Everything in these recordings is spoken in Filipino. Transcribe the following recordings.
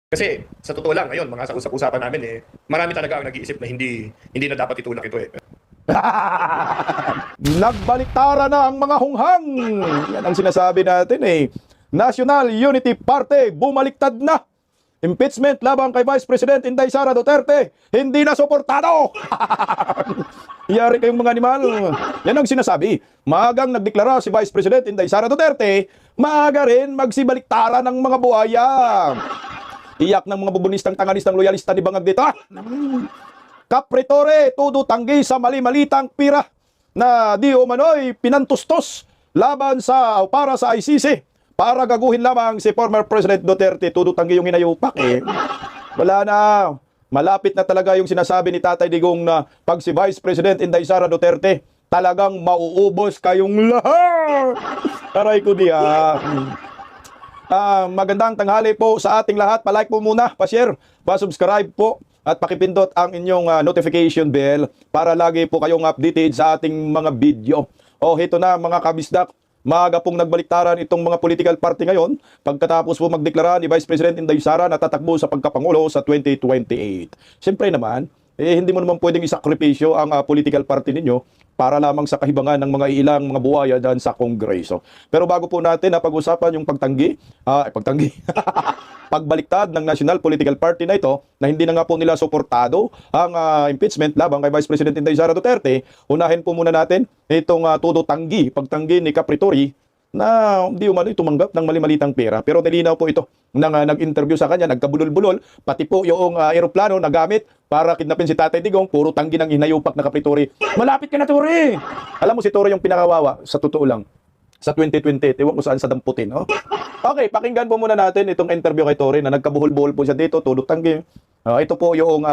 Kasi sa totoo lang, ngayon, mga sa usap-usapan namin marami talaga ang nag-iisip na hindi na dapat itulak ito Nagbaliktara na ang mga hunghang. Yan ang sinasabi natin National Unity Party, bumaliktad na. Impeachment laban kay Vice President Inday Sara Duterte, hindi na suportado. Yari kayong mga animal. Yan ang sinasabi. Maagang nagdeklara si Vice President Inday Sara Duterte, maaga rin magsibaliktara ng mga buhaya. Iyak ng mga bubunistang tangalistang loyalista ni Bangag dito. Kapretore, todo tanggi sa mali-malitang pira na di umano'y pinantustos laban sa para sa ICC para gaguhin lamang si former President Duterte. Todo tanggi yung hinayupak Wala na. Malapit na talaga yung sinasabi ni Tatay Digong na pag si Vice President Inday Sara Duterte, talagang mauubos kayong lahat. Aray ko diya. Magandang tanghali po sa ating lahat. Pa-like po muna, pa-share, pa-subscribe po at pakipindot ang inyong notification bell para lagi po kayong updated sa ating mga video. Hito na mga kabisdak, maaga pong nagbaliktaran itong mga political party ngayon pagkatapos po magdeklara ni Vice President Inday Sara na tatakbo sa pagkapangulo sa 2028. Siyempre naman, hindi mo naman pwedeng isakripisyo ang political party ninyo para lamang sa kahibangan ng mga ilang mga buhaya dyan sa Kongreso. Pero bago po natin pag-usapan yung pagbaliktad ng National Political Party na ito, na hindi na nga po nila suportado ang impeachment laban kay Vice President Inday Sara Duterte, unahin po muna natin itong pagtanggi ni Capritori na hindi umano'y tumanggap ng mali-malitang pera. Pero nilinaw po ito nang nag-interview sa kanya, nagkabulol-bulol, pati po yung aeroplano na gamit para kidnapin si Tatay Digong, puro tanggi ng hinayupak na Capritori. Malapit ka na, Tori! Alam mo si Tori yung pinakawawa, sa totoo lang, sa 2020, ewan ko saan sa damputin. Okay, pakinggan po muna natin itong interview kay Tori na nagkabuhol-buhol po siya dito, tulot tanggi. Ito po yung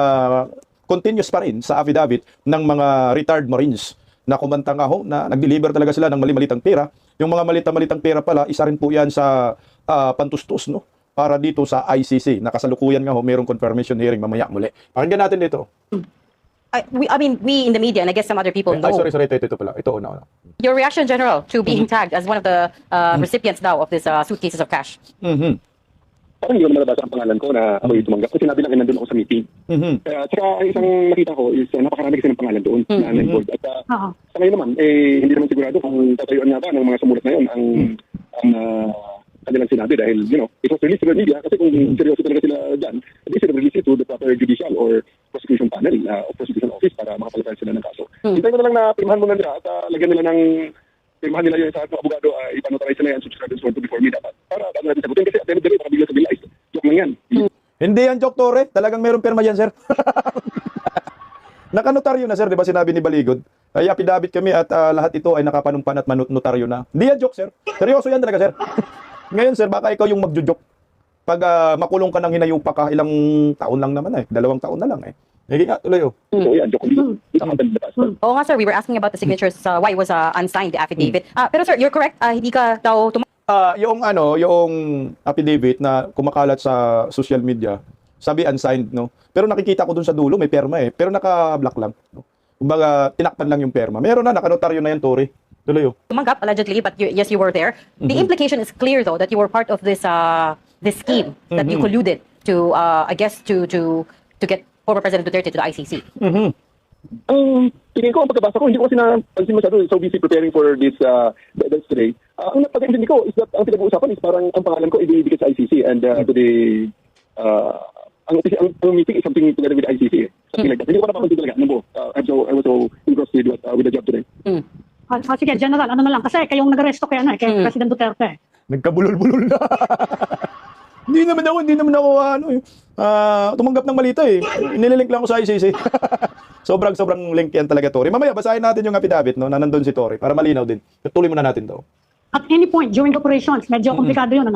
continuous pa rin sa affidavit ng mga retired Marines na kumanta nga na nag-deliver talaga sila ng mali-malitang pera. Yung mga malitang pera pala, isa rin po yan sa pantustos, para dito sa ICC. Nakasalukuyan nga mayroong confirmation hearing mamaya muli. Pakinggan natin dito. We in the media, and I guess some other people know. Sorry, ito pala. Ito una. Your reaction, General, to being tagged as one of the recipients now of this suitcases of cash. Parang hindi ko naman nabasa ang pangalan ko na ako yung tumanggap. Kasi sinabi lang ay nandun ako sa meeting. Kaya tsaka isang nakita ko is napakarami kasi ng pangalan doon na involved. At sa ngayon naman, hindi naman sigurado kung tatayuan nga ba ng mga sumulat na yun ang kanilang sinabi dahil, it was released to the media kasi kung seryoso talaga sila dyan, they should have released it to the proper judicial or prosecution panel o prosecution office para makapalitan sila ng kaso. Hintayin ko na lang na pirmahan muna nila at lagyan nila ng pirmahan nila yung sa ating abogado, ipanotarize nila yan, subscribers want to before me dapat. Para bago natin sagutin kasi at the end of the day, baka bigla sa bilais. Joke lang yan. Hindi yan joke, Tore. Talagang mayroong pirma yan, sir. Nakanotaryo na, sir. Di ba sinabi ni Baligod? Ay, apidabit kami at lahat ito ay nakapanumpan at notaryo na. Hindi yan joke, sir. Seryoso yan talaga, sir. Ngayon, sir, baka ikaw yung magjujuk. Pag makulong ka ng hinayupa ka, ilang taon lang naman 2 taon na lang Hindi nga, tuloy So yan, joke lang. Oo nga, sir, we were asking about the signatures, why it was unsigned, the affidavit. Pero sir, you're correct, hindi ka daw yung affidavit na kumakalat sa social media, sabi unsigned, Pero nakikita ko dun sa dulo, may perma Pero naka-block lang. Kumbaga, tinakpan lang yung perma. Meron na, nakanotaryo na yan, Tori. Tuloy tumanggap, allegedly, but yes, you were there. The implication is clear, though, that you were part of this scheme, that you colluded to, I guess, to get former President Duterte to the ICC. Tingin ko, ang pagkabasa ko, hindi ko kasi napansin masyado, so busy preparing for this events today. Ang napag-intindi ko is that ang pinag-uusapan is parang ang pangalan ko ibibigay sa ICC and today, ang meeting is something together with the ICC. Something like that. Hindi ko pa napapansin talaga. I was so engrossed with the job today. Sige, General, ano na lang. Kasi kayong nag-aresto kay President Duterte. Nagkabulol-bulol na. Hindi naman ako tumanggap ng malita Inililink lang ako sa ICC. sobrang link yan talaga, Tori. Mamaya, basahin natin yung affidavit, na nandun si Tori, para malinaw din. Tuloy muna natin daw. At any point during the operations, medyo komplikado yun,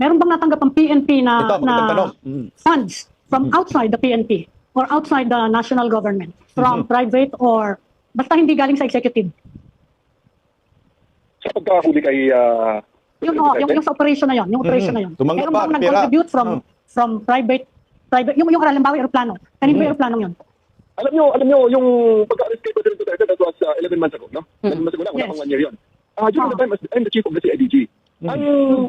meron bang natanggap ang PNP na funds from outside the PNP or outside the national government, from private or basta hindi galing sa executive? Sa pagkahuli kay... Yung sa operation na yun, Tumanggap meron ba? bang nag-contribute from private, yung halimbawa aeroplano. Kanino yung aeroplano yun? Alam nyo, yung pagka-arrest kay President Duterte, that was 11 months ago, 11 months ago na, wala pang 1 year yun. During the time, I'm the chief of the CIDG. Ang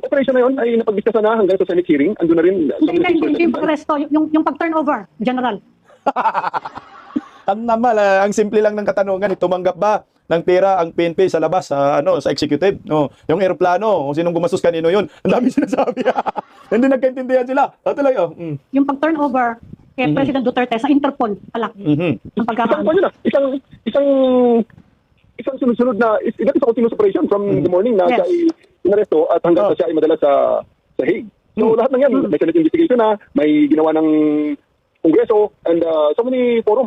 operation na yun ay napagbistasan na hanggang sa Senate hearing. Andun na rin. Hindi yung pag-aresto, yung pag-turnover, General. Ang naman, ang simple lang ng katanungan, tumanggap ba ng pera ang PNP sa labas sa executive, no? Yung eroplano, kung sinong gumastos kanino yun. Ang dami sinasabi. Hindi nagkaintindihan sila. Tuloy. Yung pag-turnover kay President Duterte sa Interpol pala. Ang pagkakaano. Isang sunod-sunod na, ilan sa continuous operation from the morning na Yes. siya ay inaresto at hanggang sa siya ay madala sa Hague. So lahat ng yan, may Senate investigation na, may ginawa ng Kongreso, and so many fora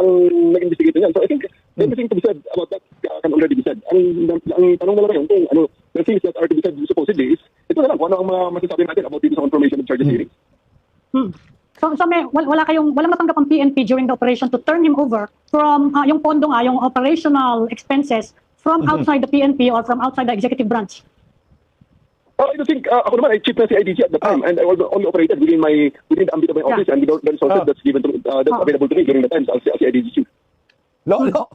ang nag-investigate niyan. So I think everything to be said about that can already be said. Ang tanong na lang ngayon kung the things that are to be said supposedly is, ito na lang kung ano ang masasabi natin about dito sa confirmation of charges hearings. So walang natanggap ang PNP during the operation to turn him over from yung pondo nga, yung operational expenses from outside the PNP or from outside the executive branch. I don't think, ako naman ay chief na si IDG at the time, and I was only operated within the ambit of my office and without the resources that's given to that's available to me during the time as IDG chief. Lolo.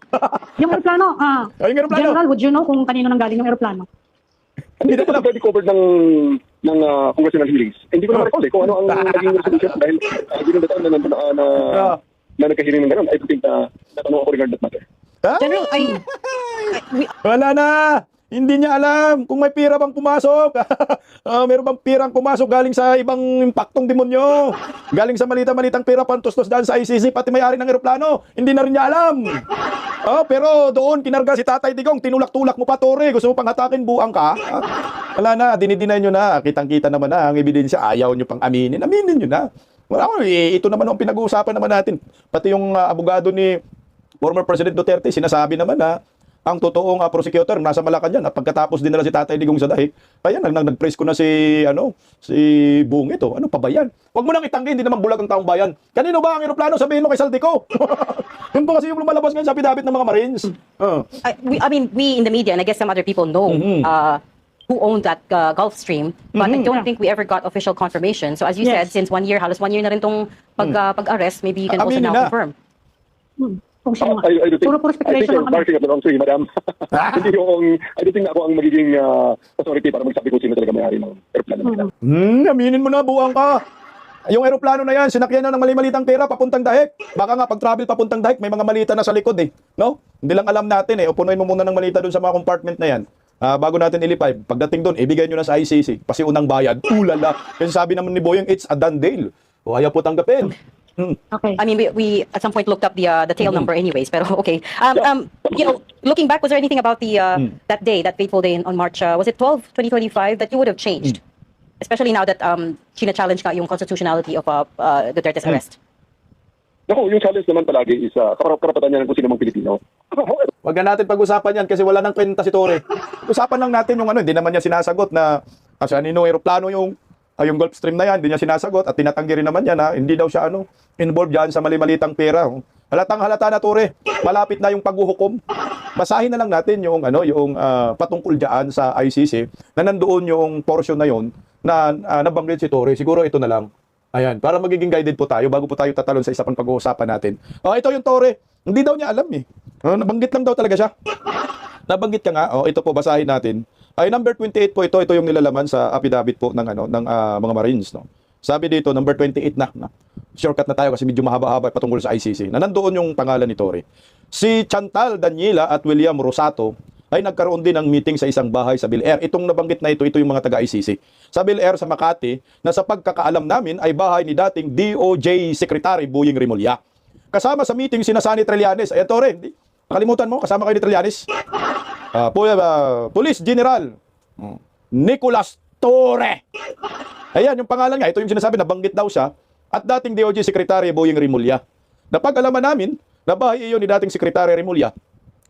Yung aeroplano, Yung aeroplano. General, would you know kung kanino nang galing yung aeroplano? Hindi ko na pwede covered ng congressional hearings. Hindi ko na recall kung ano ang naging resolution dahil during the time na nagka-hearing ng gano'n, I don't think na natanong ako regarding that matter. General, Wala na. Hindi niya alam kung may pira bang pumasok. Meron bang pirang pumasok galing sa ibang impaktong demonyo. Galing sa malita-malitang pira pantustos dahil sa ICC, pati may-ari ng eroplano. Hindi na rin niya alam. Pero doon, kinarga si Tatay Digong, tinulak-tulak mo pa, Tore. Gusto mo pang hatakin, buang ka. Wala na, dinidinay nyo na. Kitang-kita naman na ang ebidensya. Ayaw nyo pang aminin. Aminin nyo na. Ito naman ang pinag-uusapan naman natin. Pati yung abogado ni former President Duterte, sinasabi naman na ang totoong prosecutor nasa Malacanang at pagkatapos dinala si Tatay Digong sa dahig. Kaya nag-praise ko na si Buong ito. Ano pa ba yan? Huwag mo nang itanggi, hindi naman bulag ang taong bayan. Kanino ba ang eroplano? Sabihin mo kay Saldico. Yun po kasi yung lumalabas ngayon sa pidabit ng mga Marines. I mean, we in the media, and I guess some other people know who owned that Gulfstream, but I don't think we ever got official confirmation. So as you said, since halos 1 year na rin tong pag-arrest, maybe you can also Aminin now na. confirm. Kung sino nga. I don't think, Puro I think speculation you're lang kami. barking up the wrong tree, madam. I don't think na ako ang magiging authority para magsabi kung sino talaga may-ari ng aeroplano. Aminin mo na, buang ka. Yung eroplano na yan, sinakyan na ng mali-malitang pera papuntang dahig. Baka nga pag-travel papuntang dahig, may mga malita na sa likod no? Hindi lang alam natin Upunuin mo muna ng malita dun sa mga compartment na yan. Bago natin ilipay, pagdating doon, ibigay nyo na sa ICC. Pasiunang bayad. Ulala. Kasi sabi naman ni Boyong, it's a done deal. O ayaw po tanggapin. Okay. I mean, we at some point looked up the tail number anyways, pero okay. Looking back, was there anything about the that day, that fateful day on March, was it 12, 2025, that you would have changed? Especially now that china-challenge ka yung constitutionality of Duterte's arrest. Naku, yung challenge naman palagi is karapatan niya ng kung sino mang Pilipino. However, Wag na natin pag-usapan yan kasi wala nang kwenta si Tore. Usapan lang natin yung hindi naman niya sinasagot na anino eroplano yung Gulfstream na yan, hindi niya sinasagot at tinatanggi rin naman niya na hindi daw siya involved diyan sa mali-malitang pera. Halatang-halata na, Tore. Malapit na yung paghuhukom. Basahin na lang natin yung patungkol diyan sa ICC na nandoon yung portion na yon na nabanggit si Tore. Siguro ito na lang. Ayan, para magiging guided po tayo bago po tayo tatalon sa isa pang pag-uusapan natin. Ito yung Tore. Hindi daw niya alam nabanggit lang daw talaga siya. Nabanggit ka nga. Ito po, basahin natin. Ay number 28 po ito yung nilalaman sa affidavit po ng mga Marines, no. Sabi dito number 28 na. Shortcut na tayo kasi medyo mahaba-haba patungkol sa ICC. Na nandoon yung pangalan ni Tore. Si Chantal Daniela at William Rosato ay nagkaroon din ng meeting sa isang bahay sa Bill Air. Itong nabanggit na ito yung mga taga-ICC. Sa Bill Air sa Makati, na sa pagkakaalam namin ay bahay ni dating DOJ Secretary Boying Rimulya. Kasama sa meeting sina Sunny Trillanes. Ay Tore, nakalimutan mo, kasama kayo ni Trillanes. Police General Nicolas Torre. Ayan, yung pangalan nga, ito yung sinasabi, nabanggit daw siya. At dating DOJ Secretary Boying Rimulya. Napag-alaman namin na bahay iyon ni dating Secretary Rimulya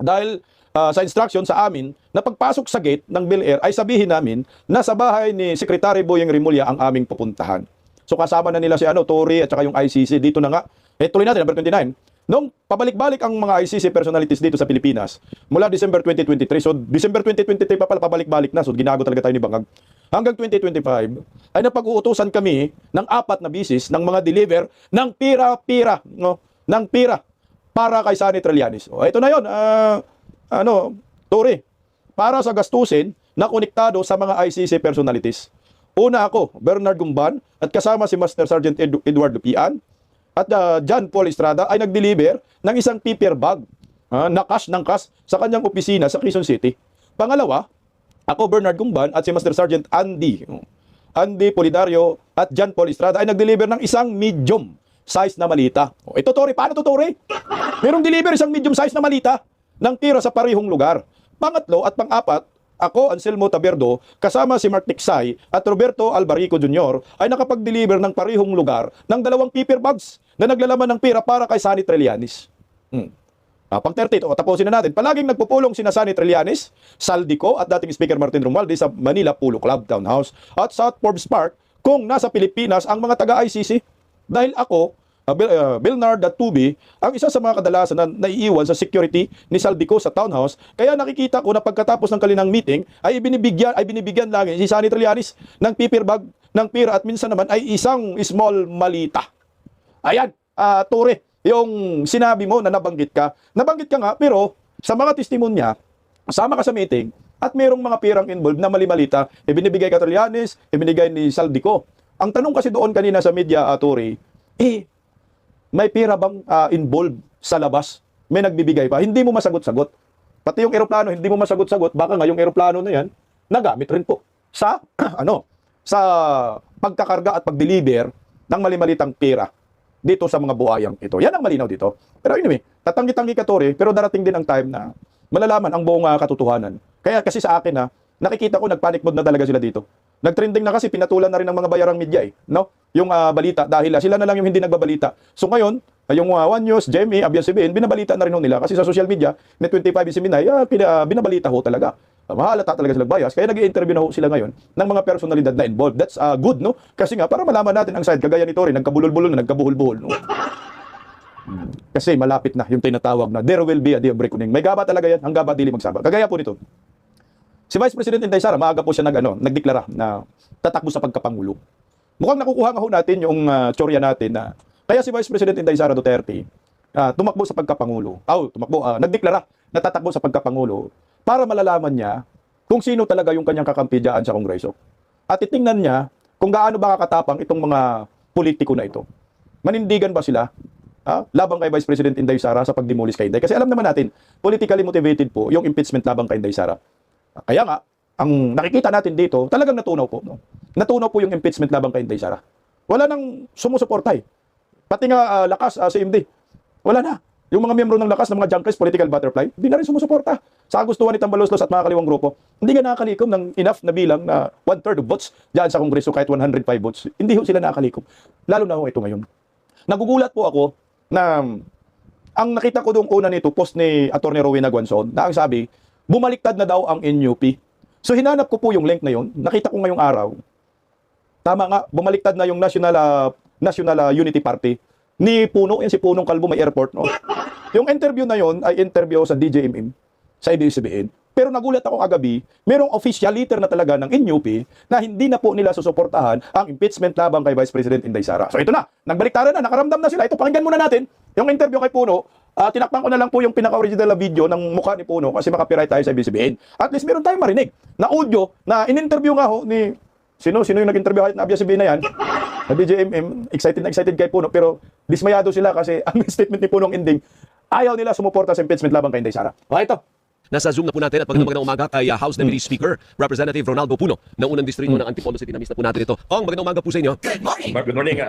dahil sa instruction sa amin na pagpasok sa gate ng Bill Air ay sabihin namin na sa bahay ni Secretary Boying Rimulya ang aming pupuntahan. So kasama na nila si Torre at saka yung ICC. Dito na nga. Tuloy natin, number 29. Nung pabalik-balik ang mga ICC personalities dito sa Pilipinas, mula December 2023, so December 2023 pa pala pabalik-balik na, so ginago talaga tayo ni Bangag. Hanggang 2025, ay napag-uutusan kami ng 4 na bisis ng mga deliver ng pira-pira, ng pira para kay Sunny Trillanes. Ito na yon, Tore, para sa gastusin na konektado sa mga ICC personalities. Una ako, Bernard Gumban, at kasama si Master Sergeant Eduardo Pian, at John Paul Estrada ay nag-deliver ng isang paper bag na cash ng cash sa kanyang opisina sa Quezon City. Pangalawa, ako, Bernard Gumban, at si Master Sergeant Andy Polidario at John Paul Estrada ay nag-deliver ng isang medium size na malita. Ito, Tori, paano to, Tori? Merong deliver isang medium size na malita ng tira sa parehong lugar. Pangatlo at pang-apat, ako, Anselmo Taberdo, kasama si Mark Tiksay at Roberto Albarico Jr. ay nakapag-deliver ng parehong lugar ng 2 paper bags na naglalaman ng pera para kay Sunny Trillanes. Pang-30 ito, tapusin na natin. Palaging nagpupulong sina Sunny Trillanes, Saldico at dating Speaker Martin Romualdez sa Manila Polo Club Townhouse at South Forbes Park kung nasa Pilipinas ang mga taga-ICC. Dahil ako, Bernard at Tubi, ang isa sa mga kadalasan na naiiwan sa security ni Saldico sa townhouse. Kaya nakikita ko na pagkatapos ng kalinang meeting ay binibigyan lagi si Sunny Trillanes ng paper bag ng pera at minsan naman ay isang small malita. Ayan, Tore, yung sinabi mo na nabanggit ka nga pero sa mga testimonya, kasama ka sa meeting at merong mga pirang involved na mali-malita, ibinibigay ka Trillanes, ibinigay ni Saldico. Ang tanong kasi doon kanina sa media, Tore, may pera bang involved sa labas? May nagbibigay pa? Hindi mo masagot-sagot. Pati yung eroplano, hindi mo masagot-sagot. Baka nga yung eroplano na yan, nagamit rin po sa, sa pagkakarga at pag-deliver ng mali-malitang pera dito sa mga buhayang ito. Yan ang malinaw dito. Pero anyway, tatanggi-tanggi ka, Tori, pero darating din ang time na malalaman ang buong katotohanan. Kaya kasi sa akin, nakikita ko nagpanic mode na talaga sila dito. Nagtrending na kasi pinatulan na rin ng mga bayarang media no? Yung balita dahil sila na lang yung hindi nagbabalita. So ngayon, yung One News, GMA, ABS-CBN, binabalita na rin nila kasi sa social media, Net25, Seminay, binabalita ho talaga. Mahalata talaga sila bias. Kaya nag-i-interview na ho sila ngayon ng mga personalidad na involved. That's good, no? Kasi nga, para malaman natin ang side, kagaya ni Tori, nagkabulol-bulol na, nagkabuhol-buhol, no? Kasi malapit na yung tinatawag na there will be a day of reckoning. May gaba talaga yan, ang gaba dili magsaba. Kagaya po nito. Si Vice President Inday Sara, maaga po siya nagdeklara na tatakbo sa pagkapangulo. Mukhang nakukuha nga ho natin yung tsorya natin na kaya si Vice President Inday Sara Duterte tumakbo sa pagkapangulo. Nagdeklara na tatakbo sa pagkapangulo para malalaman niya kung sino talaga yung kanyang kakampi dyan sa Kongreso. At titingnan niya kung gaano ba kakatapang itong mga politiko na ito. Manindigan ba sila labang kay Vice President Inday Sara sa pagdimulis kay Inday? Kasi alam naman natin, politically motivated po yung impeachment labang kay Inday Sara. Kaya nga, ang nakikita natin dito, talagang natunaw po. No? Natunaw po yung impeachment labang kay Inday Sara. Wala nang sumusuportay. Pati nga lakas sa MD. Wala na. Yung mga miyembro ng lakas ng mga junkers, political butterfly, hindi na rin sumusuporta. Sa kagustuhan ni Tambaloslos at mga kaliwang grupo, hindi nga nakakalikom ng enough na bilang na 1/3 of votes dyan sa Kongreso kahit 105 votes. Hindi ho sila nakakalikom. Lalo na ho ito ngayon. Nagugulat po ako na ang nakita ko doong una nito, post ni Atty. Rowena Guanzon, na ang sabi, bumaliktad na daw ang NUP. So hinanap ko po yung link na yun. Nakita ko ngayong araw. Tama nga, bumaliktad na yung National Unity Party ni Puno. Yan si Punong Kalbo, may airport. No? Yung interview na yun ay interview sa DJMM, sa ABS-CBN. Pero nagulat ako kagabi, merong official letter na talaga ng NUP na hindi na po nila susuportahan ang impeachment labang kay Vice President Inday Sara. So ito na, nagbaliktaran na, nakaramdam na sila. Ito, pakinggan muna natin yung interview kay Puno. Tinakpan ko na lang po yung pinaka-original na video ng mukha ni Puno kasi makapiright tayo sa ABS-CBN. At least meron tayong marinig na audio na in-interview nga ho ni sino yung nag-interview kahit na ABS-CBN na yan. Na DJMM, excited kay Puno pero dismayado sila kasi ang statement ni Punong ending, ayaw nila sumuporta sa impeachment labang kay Inday Sara. Ito. Nasa Zoom na po natin at magandang umaga kay House Deputy Speaker, Representative Ronaldo Puno, ng unang distrito ng Antipolo City. Na-miss na po natin ito. Kong, magandang umaga po sa inyo. Good morning.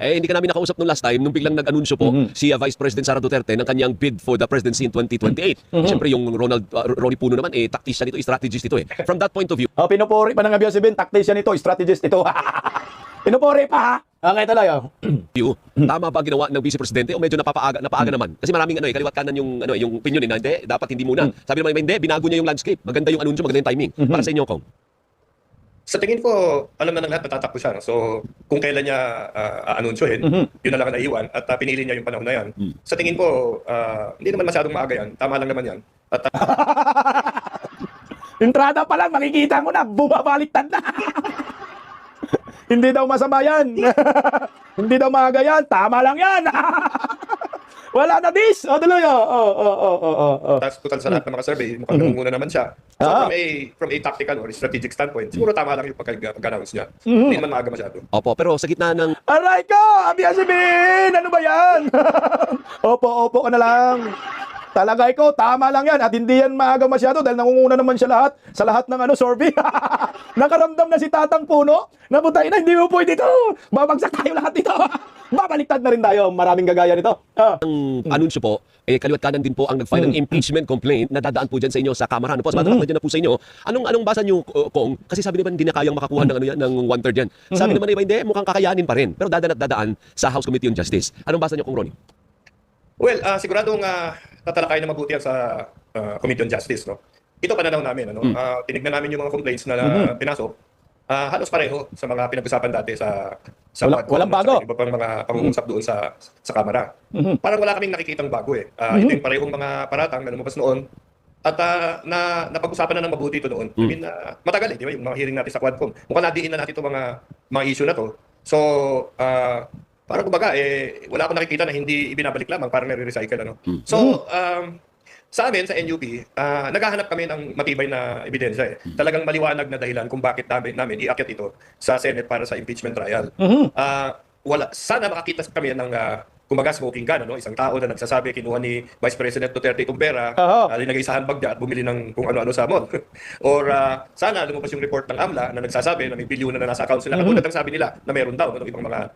Hindi ka namin nakausap nung last time nung biglang nag-anunsyo po si Vice President Sara Duterte ng kanyang bid for the presidency in 2028. Siyempre yung Ronnie Puno naman, tactician ito, strategist ito. From that point of view. Pinupuri pa ng ABS-CBN, tactician ito, strategist ito. Pinupuri pa ha? Okay talaga. Tama ba ginawa ng Vice Presidente o medyo napaaga naman? Kasi maraming kaliwat kanan yung opinion na hindi, dapat hindi muna. Sabi naman hindi, binago niya yung landscape. Maganda yung anunsyo, maganda yung timing. Para sa inyo, Kong. Sa tingin ko, alam na ng lahat natatakbo siya. No? So, kung kailan niya aanunsyohin, yun na lang ang naiwan at pinili niya yung panahon na yan. Sa tingin ko, hindi naman masyadong maaga yan. Tama lang naman yan. At entrada pa lang, makikita mo na, bumabaliktad na. Hindi daw masama yan. Hindi daw maaga yan. Tama lang yan. Wala na this. O, tuloy. Tapos total sa lahat ng mga survey, mukhang nangunguna naman siya. So from a tactical or strategic standpoint, siguro tama lang yung pag-announce niya. Hindi naman maaga masyado. Opo, pero sa gitna ng Aray ko! Abiasibin! Ano ba yan? Opo ka na lang. Talaga ikaw, tama lang yan. At hindi yan maaga masyado dahil nangunguna naman siya sa lahat ng survey. Nakaramdam na si Tatang Puno na putay na, hindi mo pwede dito. Babagsak tayo lahat dito. Babaliktad na rin tayo. Maraming gagaya nito. anunsyo po, kaliwat kanan din po ang nag-file ng impeachment complaint na dadaan po dyan sa inyo sa Kamara. Ano po, na dyan na po sa inyo. Anong basa nyo, Kong? Kasi sabi naman, hindi na kayang makakuha ng 1/3 yan. Sabi naman iba, hindi, mukhang kakayanin pa rin. Pero dadaan sa House Committee on Justice. Anong basa nyo, Kong Ronnie? Well, siguradong tatalakayin na mabuti yan sa Committee on Justice. No? Ito pananaw namin. Tinignan namin yung mga complaints na pinasok. Halos pareho sa mga pinag-usapan dati sa Walang bago. Iba pang mga pangungusap doon sa Kamara. Parang wala kaming nakikitang bago eh. Ito yung parehong mga paratang na lumabas noon. At napag-usapan na ng mabuti ito noon. I mean, matagal eh, di ba? Yung mga hearing natin sa Quadcom. Mukhang nadiin na natin itong mga issue na to. So, parang kumbaga, wala akong nakikita na hindi ibinabalik lamang, parang nare-recycle. So, sa amin, sa NUP, naghahanap kami ng matibay na ebidensya. Talagang maliwanag na dahilan kung bakit namin iakyat ito sa Senate para sa impeachment trial. Sana makakita kami ng kumbaga smoking gun, isang tao na nagsasabi kinuha ni Vice President Duterte itong pera, linagay sa handbag niya at bumili ng kung ano-ano sa mall. Or sana lumabas yung report ng AMLA na nagsasabi na may bilyon na nasa account sila. Katulad ng sabi nila na meron daw ng ibang mga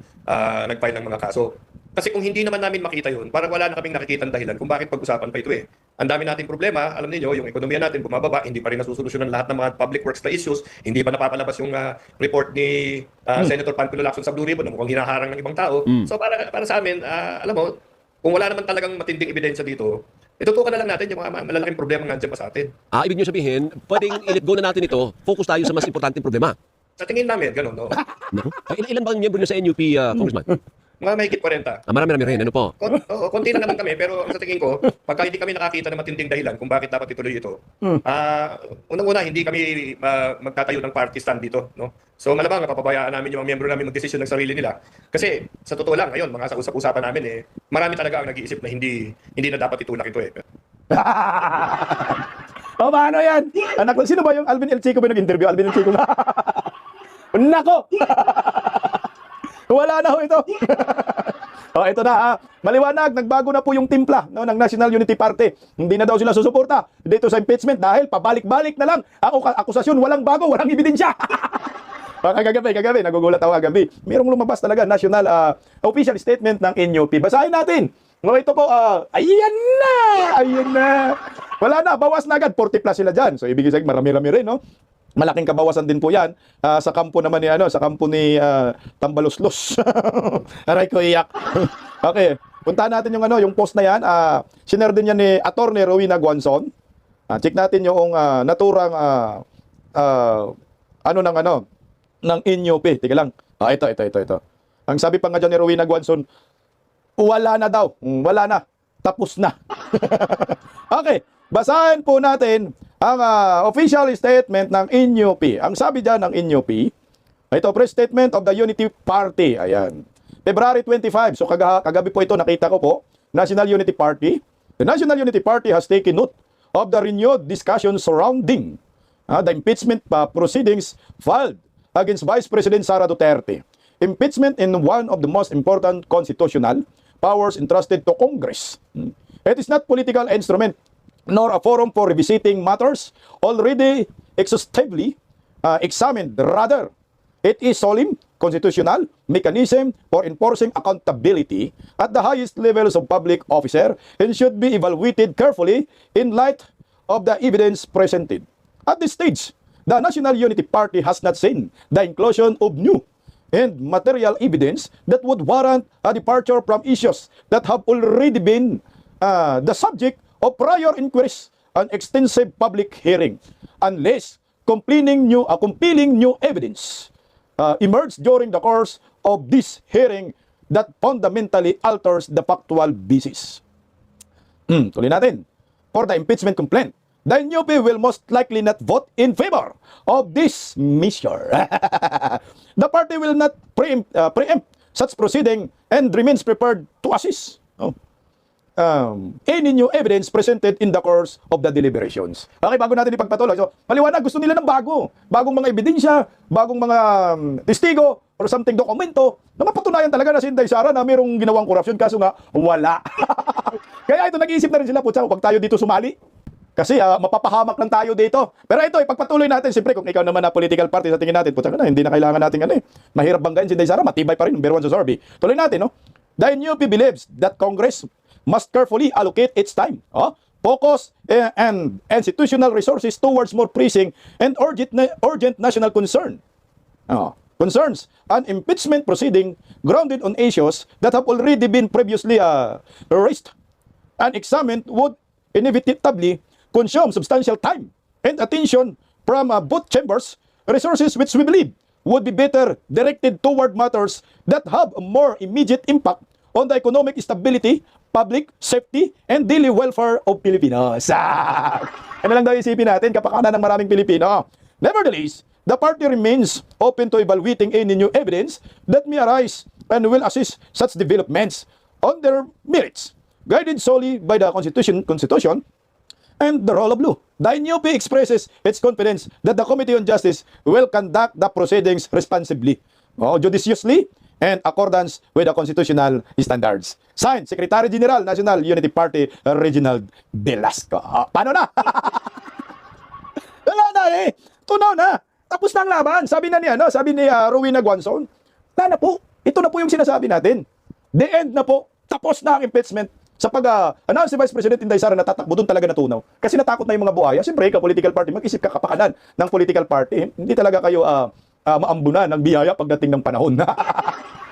nag-file ng mga kaso. Kasi kung hindi naman namin makita yun, parang wala na kaming nakikitang dahilan kung bakit pag-usapan pa ito eh. Ang dami nating problema, alam niyo, yung ekonomiya natin bumababa, hindi pa rin nasusolusyonan lahat ng mga public works na issues, hindi pa napapalabas yung report ni Senator Panfilo Lacson sa Blue Ribbon na mukhang hinaharang ng ibang tao. So para sa amin, alam mo, kung wala naman talagang matinding ebidensya dito, itutukan na lang natin yung mga malalaking problema nga dyan pa sa atin. Ibig nyo sabihin, pwedeng i-let go na natin ito, focus tayo sa mas importanteng problema. Sa tingin namin, ganun, no? Ilan ba ang miyembro nyo sa NUP, Congressman? Mga mahigit 40. Marami rin, ano po? Konti lang naman kami, pero sa tingin ko, pagka hindi kami nakakita ng matinding dahilan kung bakit dapat ituloy ito, unang-una, hindi kami magtatayo ng party stand dito. No? So malamang, papabayaan namin yung mga miyembro namin mag-desisyon ng sarili nila. Kasi sa totoo lang, ngayon, mga sa usap-usapan namin, marami talaga ang nag-iisip na hindi na dapat itulak ito eh. Paano yan? Anak ko, sino ba yung Alvin El Chico ba nag-interview? Alvin El Chico na. Nako! Wala na ho ito. Ito na maliwanag, nagbago na po yung timpla ng National Unity Party. Hindi na daw sila susuporta dito sa impeachment dahil pabalik-balik na lang ang akusasyon, walang bago, walang ebidensya. Kagabi, nagugulat ako kagabi. Merong lumabas talaga national official statement ng NUP. Basahin natin. Ito po, ayan na. Wala na, bawas na agad, 40 plus sila dyan. So ibig sabihin, marami-rami rin, no? Malaking kabawasan din po yan sa kampo naman ni Tambaloslos. Aray ko iyak. Okay, puntahan natin yung post na yan. Sinare din yan ni Attorney Rowena Guanzon. Check natin yung naturang ng NUP. Tika lang. Ito. Ang sabi pa nga dyan ni Rowena Guanzon, wala na daw. Wala na. Tapos na. Okay, basahin po natin ang official statement ng NUP. Ang sabi dyan ng NUP, ito, press statement of the Unity Party. Ayan. February 25. So kagabi po ito, nakita ko po, National Unity Party. The National Unity Party has taken note of the renewed discussion surrounding the impeachment proceedings filed against Vice President Sara Duterte. Impeachment in one of the most important constitutional powers entrusted to Congress. It is not political instrument nor a forum for revisiting matters already exhaustively examined. Rather, it is solemn constitutional mechanism for enforcing accountability at the highest levels of public officer and should be evaluated carefully in light of the evidence presented. At this stage, the National Unity Party has not seen the inclusion of new and material evidence that would warrant a departure from issues that have already been the subject of prior inquiries and extensive public hearing, unless compelling new evidence emerged during the course of this hearing that fundamentally alters the factual basis. Tuloy natin. For the impeachment complaint, the NUP will most likely not vote in favor of this measure. The party will not preempt such proceeding and remains prepared to assist any new evidence presented in the course of the deliberations. Okay, bago natin ipagpatuloy. So, maliwanag, gusto nila ng bagong mga ebidensya, bagong mga testigo, or something dokumento na mapatunayan talaga na si Inday Sara na mayroong ginawang korupsyon, kaso nga, wala. Kaya ito, nag-iisip na rin sila, putsa, huwag tayo dito sumali. Kasi mapapahamak lang tayo dito. Pero ito, ipagpatuloy natin. Siyempre, kung ikaw naman na political party sa tingin natin, putsa ka na, hindi na kailangan natin mahirap banggain si Inday Sara, matibay pa rin, number 1 sa survey. Tuloy natin, no? The NUP believes that Congress must carefully allocate its time, focus and institutional resources towards more pressing and urgent national concern. Concerns an impeachment proceeding grounded on issues that have already been previously raised and examined would inevitably consume substantial time and attention from both chambers, resources which we believe would be better directed toward matters that have a more immediate impact on the economic stability, public safety, and daily welfare of Filipinos. Ano lang daw isipin natin, kapakanan ng maraming Pilipino. Nevertheless, the party remains open to evaluating any new evidence that may arise and will assist such developments on their merits, guided solely by the Constitution and the rule of law. The NUP expresses its confidence that the Committee on Justice will conduct the proceedings responsibly, judiciously, and accordance with the constitutional standards. Signed, Secretary General, National Unity Party, Reginald Velasco. Paano na? Wala na eh. Tunaw na. Tapos na ang laban. Sabi na sabi ni Rowena Guanzon, na po. Ito na po yung sinasabi natin. The end na po. Tapos na ang impeachment. Sa pag-announce si Vice President Inday Sara na tatakbo, doon talaga natunaw. Kasi natakot na yung mga buhaya. Siyempre, political party, mag-isip ka kapakanan ng political party. Hindi talaga kayo maambunan ng biyaya pagdating ng panahon.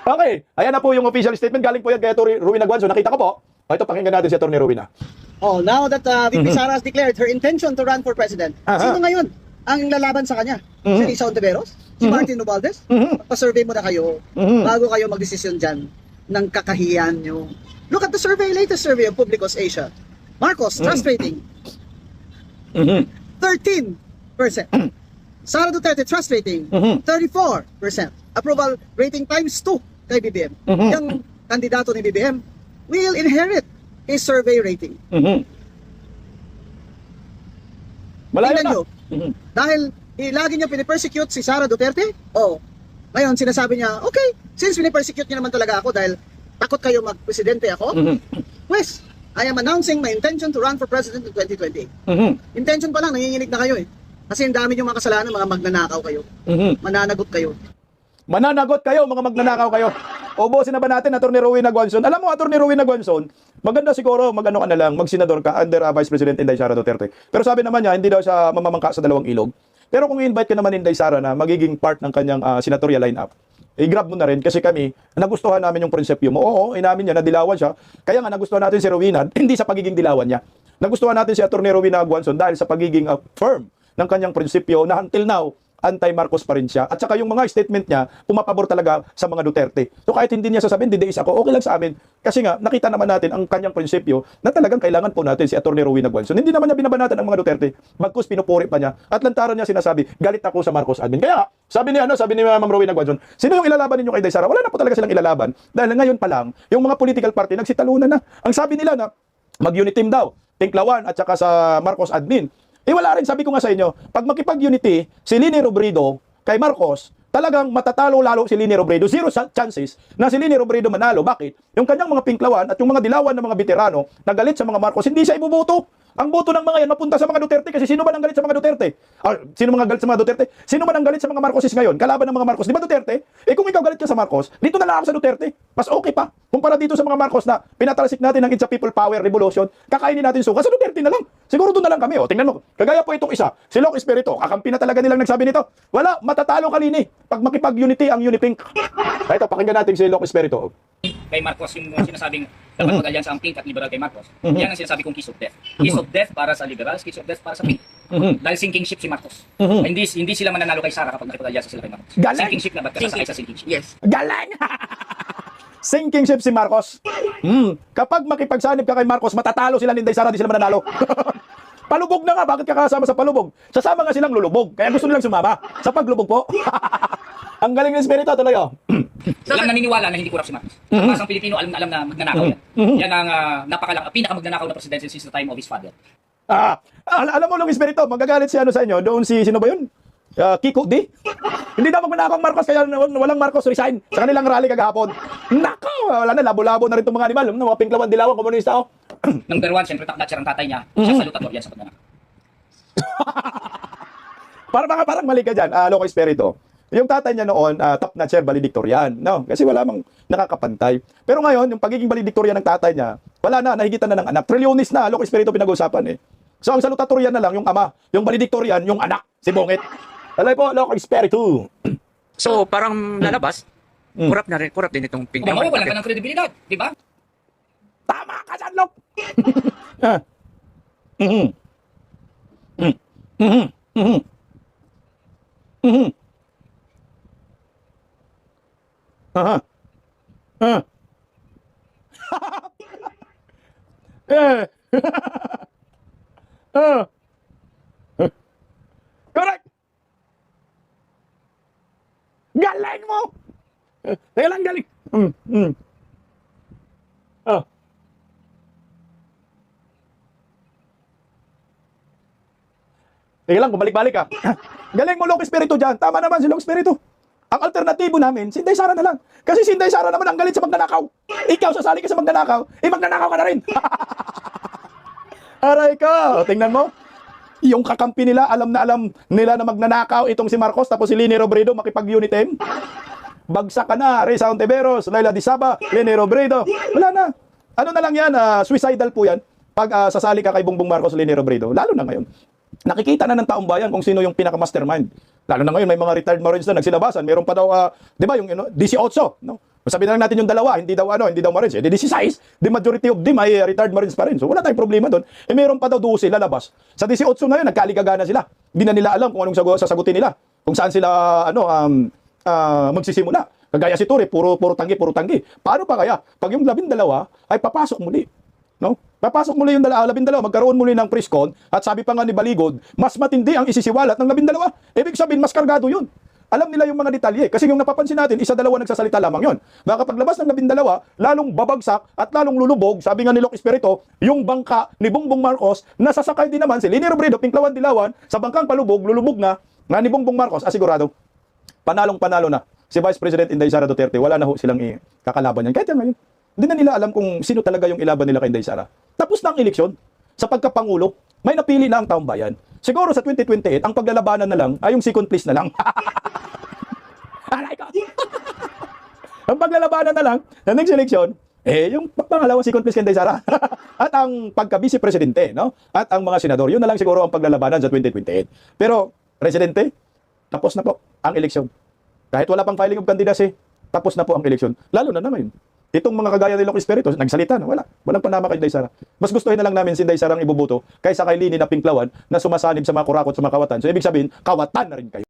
Okay, ayan na po yung official statement. Galing po yan kay Rowena Guanzon. Nakita ko po. Ito, pakinggan natin si Atty. Rowena. Oh, now that VP Sara has declared her intention to run for president, sino ngayon ang lalaban sa kanya? Si Risa Ontiveros? Si Martin Romualdez? Pa-survey mo na kayo bago kayo magdesisyon dyan ng kakahiyan nyo. Look at the survey, latest survey of Publicos Asia. Marcos, trust rating, 13%. Sara Duterte, trust rating, 34%. Approval rating times 2 kay BBM. Yung kandidato ni BBM will inherit his survey rating. Malayo Tingnan na. nyo, dahil lagi niya pinipersecute si Sara Duterte, ngayon sinasabi niya, okay, since pinipersecute niya naman talaga ako dahil takot kayo mag-presidente ako, pues, I am announcing my intention to run for president in 2020. Intention pa lang, nanginginig na kayo eh. Kasi ang dami yung mga kasalanan, mga magnanakaw kayo. Mananagot kayo. Mananagot kayo, mga magnanakaw kayo. Ubusin na ba natin, Atty. Rowena Guanzon? Alam mo, Atty. Rowena Guanzon, maganda siguro, magano ka na lang, magsenador ka under Vice President Inday Sara Duterte. Pero sabi naman niya, hindi daw siya mamamangka sa dalawang ilog. Pero kung i-invite ka naman Inday Sara na magiging part ng kanyang senatorial lineup, i-grab mo na rin kasi kami, nagustuhan namin yung prinsipyo mo. Oo, inamin niya na dilawan siya. Kaya nga nagustuhan natin si Rowena, hindi sa pagiging dilawan niya. Nagustuhan natin si Atty. Rowena Guanzon dahil sa pagiging firm ng kanyang prinsipyo na until now, anti-Marcos pa rin siya. At saka yung mga statement niya, pumapabor talaga sa mga Duterte. So kahit hindi niya sasabihin, dideis ako, okay lang sa amin. Kasi nga, nakita naman natin ang kanyang prinsipyo na talagang kailangan po natin si Atty. Rowena Guanzon. Hindi naman niya binabanatan ang mga Duterte. Bagkus pinupuri pa niya. At lantaran niya sinasabi, galit ako sa Marcos admin. Kaya sabi ni Ma'am Rowena Guanzon, sino yung ilalaban ninyo kay Inday Sara? Wala na po talaga silang ilalaban. Dahil ngayon pa lang, yung mga political party nagsitalunan na. Ang sabi nila na, mag-unit team daw. Tinklawan at saka sa Marcos admin. Wala rin, sabi ko nga sa inyo, pag makipag-unity si Lini Robredo kay Marcos, talagang matatalo lalo si Lini Robredo. Zero chances na si Lini Robredo manalo. Bakit? Yung kanyang mga pinklawan at yung mga dilawan ng mga veterano na galit sa mga Marcos, hindi siya ibuboto. Ang boto ng mga yan mapunta sa mga Duterte kasi sino ba ang galit sa mga Duterte? Sino mga galit sa mga Duterte? Sino man ang galit sa mga Marcoses ngayon? Kalaban ng mga Marcos. Di ba Duterte? Kung ikaw galit ka sa Marcos, dito na lang ako sa Duterte. Mas okay pa. Kumpara dito sa mga Marcos na pinatalsik natin ng It's a People Power Revolution, kakainin natin suka. Sa Duterte na lang. Siguro doon na lang kami. Tingnan mo. Kagaya po itong isa. Si Loc Espiritu. Kakampi na talaga nilang nagsabi nito. Wala. Matatalo ka Lini. Pag makipag-unity ang Unipink. Ito, pakinggan natin si Loc Espiritu. Kay Marcos, yung sinasabing dapat mag-alyansa ang Pink at liberal kay Marcos, yan ang sinasabi kong kiss of death. Kiss of death para sa liberals, kiss of death para sa Pink. Dahil sinking ship si Marcos. Hindi sila mananalo kay Sara kapag nakipag-alyansa sila kay Marcos. Galing. Sinking ship na ba't kasasakay sa sinking ship? Yes. Galing! Sinking ship si Marcos. Kapag makipagsanib ka kay Marcos, matatalo sila ni Inday Sara, di sila mananalo. Palubog na nga, bakit ka kasama sa palubog? Sasama nga silang lulubog, kaya gusto nilang sumama. Sa paglubog po. Ang galing ng Espiritu, tuloy Walang naniniwala na hindi corrupt si Marcos. Ang masang Pilipino alam na alam na magnanakaw yan. Yan ang pinakamagnanakaw na presidente since the time of his father. Alam mo, Long Espiritu, magagalit si ano sa inyo, doon sino ba yun? Kiko D? Hindi daw magnanakaw ang Marcos, kaya walang Marcos resign sa kanilang rally kagahapon. Nako, wala na, labo-labo na rin itong mga animal, mga Pinklawan, Dilawan, komunista, oh. Number one, siyempre takdatcher ang tatay niya. Siya salutador yan sa pagnanakaw. Parang mali ka dyan, Loco Espiritu. Yung tatay niya noon, top notcher, valedictorian. No? Kasi wala mang nakakapantay. Pero ngayon, yung pagiging valedictorian ng tatay niya, wala na, nahigitan na ng anak. Trilyonis na, Loco Espiritu pinag-uusapan eh. So ang salutatorian na lang, yung ama. Yung valedictorian, yung anak, si Bongit. Alay po, Loco Espiritu. So, parang lalabas, corrupt din itong Kung mawawalan ka ng kredibilidad, di ba? Tama ka dyan, Lok! Mhm. Mhm. Mhm. Mhm. Aha. Eh. Correct. Galing mo. Kailan galing? Sige lang, bumalik-balik ka. Galing mo, Loco Espiritu dyan. Tama naman si Loco Espiritu. Ang alternatibo namin, si Inday Sara na lang. Kasi si Inday Sara naman ang galit sa magnanakaw. Ikaw, sasali ka sa magnanakaw, magnanakaw ka na rin. Aray ka. Tingnan mo. Yung kakampi nila, alam nila na magnanakaw itong si Marcos, tapos si Lini Robredo makipag-unit team. Bagsak ka na, Reza Ontiveros, Laila Disaba, Lini Robredo. Wala na. Ano na lang yan, suicidal po yan. Pag sasali ka kay Bongbong Marcos, Lini Robredo. Lalo na ngayon. Nakikita na ng taong bayan kung sino yung pinaka-mastermind. Lalo na ngayon, may mga retired Marines na nagsilabasan. Meron pa daw, di ba, yung 18, no? Sabi na lang natin yung dalawa, hindi daw Marines. Eh, 16, the majority of them ay retired Marines pa rin. So wala tayong problema doon. Eh meron pa daw 12 lalabas. Sa 18 na yun, nagkaligagana sila. Hindi na nila alam kung anong sasagutin nila. Kung saan sila, magsisimula. Kagaya si Ture, puro tanggi. Paano pa kaya? Pag yung 12 ay papasok muli. No? Papasok muli yung 12, magkaroon muli ng preskon, at sabi pa nga ni Baligod, mas matindi ang isisiwalat ng 12. Ibig sabihin, mas kargado yun. Alam nila yung mga detalye. Kasi yung napapansin natin, 1-2 nagsasalita lamang yun. Baka paglabas ng 12, lalong babagsak at lalong lulubog, sabi nga ni Loco Espiritu, yung bangka ni Bongbong Marcos, nasasakay din naman si Lini Robredo, Pinklawan, Dilawan, sa bangkang palubog, lulubog na, nga ni Bongbong Marcos, asigurado, panalong-panalo na. Si Vice President Inday Sara Duterte, wala na ho silang kakalaban yan. Kahit yan ngayon. Hindi na nila alam kung sino talaga yung ilaban nila kay Inday Sara. Tapos na ang eleksyon. Sa pagkapangulo, may napili na ang taong bayan. Siguro sa 2028, ang paglalabanan na lang ay yung second place na lang. Aray ko! Ang paglalabanan na lang sa next election, yung pangalawang second place kay Inday Sara. At ang pagka-vice presidente, no? At ang mga senador, yun na lang siguro ang paglalabanan sa 2028. Pero, presidente, tapos na po ang eleksyon. Kahit wala pang filing of candidacy, tapos na po ang eleksyon. Lalo na naman. Itong mga kagaya ni Loco Espiritu, nagsalita na, walang panama kay Inday Sara. Mas gustuhin na lang namin si Inday Sara ang ibubuto kaysa kay Lini na Pinklawan na sumasanib sa mga kurakot sa mga kawatan. So ibig sabihin, kawatan na rin kayo.